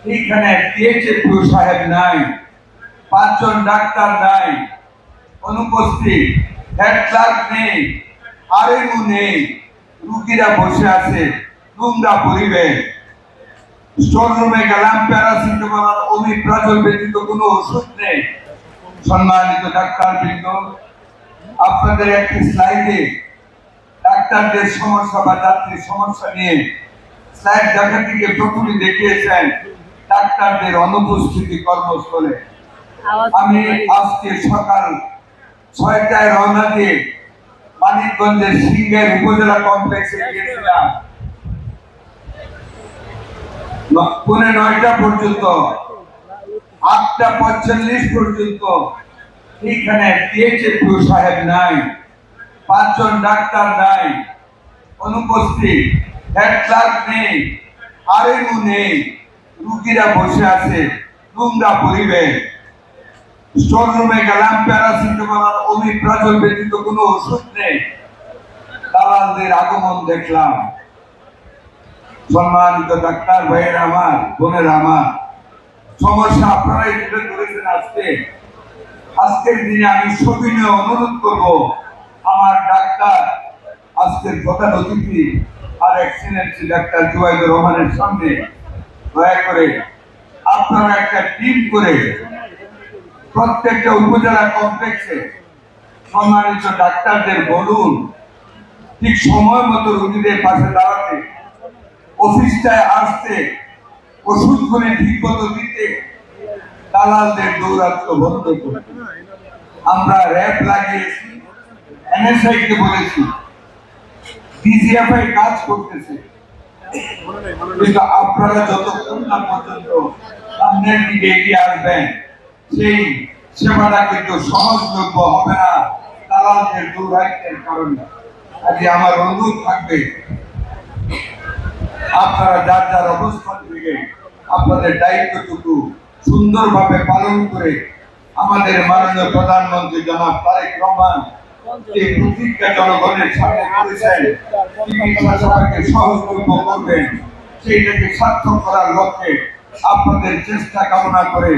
এইখানে ডিএইচএফও সাহেব নাই, 5 জন ডাক্তার নাই, অনুপস্থিত, হেড ক্লার্ক নেই, আরএমও নেই, রুগীরা বসে আছে, নোংরা পরিবেশ। স্টোর রুমে গেলাম, প্যারাসিটামল আর ওমিপ্রাজল ব্যতীত কোনো ওষুধ নেই। সম্মানিত ডাক্তারবৃন্দ, আপনাদের একটি স্লাইডে ডাক্তারদের সমস্যা বা যাত্রীর সমস্যা নিয়ে স্লাইড দেখাতে গিয়ে প্রথমে দেখিয়েছেন ডাক্তারদের অনুপস্থিতি কর্মস্থলে। আমি আজকে সকাল 6টায় রওনা দিয়ে মানিকগঞ্জের সিংহের উপজেলা কমপ্লেক্সে গিয়েছিলাম। 9:30 পর্যন্ত, 8:45 পর্যন্ত এইখানে ডিএইচএফও সাহেব নাই, 5 জন ডাক্তার নাই, অনুপস্থিত, হেড ক্লার্ক নেই, আরএমও নেই, রুগীরা বসে আছে, নোংরা পরিবেশ। স্টোর রুমে গেলাম, প্যারাসিটামল আর ওমিপ্রাজল ব্যতীত কোনো ওষুধ নেই। দালালদের আগমন দেখলাম। সম্মানিত ডাক্তার ভাইয়েরা আমার, বোনেরা আমার, সমস্যা আপনারাই তুলে ধরেছেন। আজকের দিনে আমি সবিনয় অনুরোধ করব আমার ডাক্তার, আজকের প্রধান অতিথি আর এক্সিলেন্সি ডাক্তার জুবাইদুর রহমানের সামনে দয়া করে আপনারা একটা টিম করে প্রত্যেকটা উপজেলা কমপ্লেক্সে সম্মানিত ডাক্তারদের বলুন ঠিক সময় মতো রোগীদের পাশে দাঁড়াতে, অফিসটায় আসতে, ওষুধগুলি ঠিক মতো দিতে, দালালদের দৌরাত্ম বন্ধ করতে। আমরা র্যাব লাগিয়েছি, এনএসআই কে বলেছি, ডিজিএফআই কাজ করতেছে, কিন্তু আপনারা যতক্ষণ না পর্যন্ত সামনের দিকে এগিয়ে আসবেন সেই সেবাটা কিন্তু সহজলভ্য হবে না দালালদের দুর্ভাগ্যের কারণে। আজকে আমার অনুরোধ থাকবে আপনারা যার যার অবস্থান থেকে আপনাদের দায়িত্বটুকু সুন্দরভাবে পালন করে আমাদের মাননীয় প্রধানমন্ত্রী জনাব তারেক রহমান এই প্রতিজ্ঞা জনগণের সামনে করেছেন, চিকিৎসা সেবাকে সহজলভ্য করবেন, সেইটাকে সার্থক করার লক্ষ্যে আপনাদের চেষ্টা কামনা করে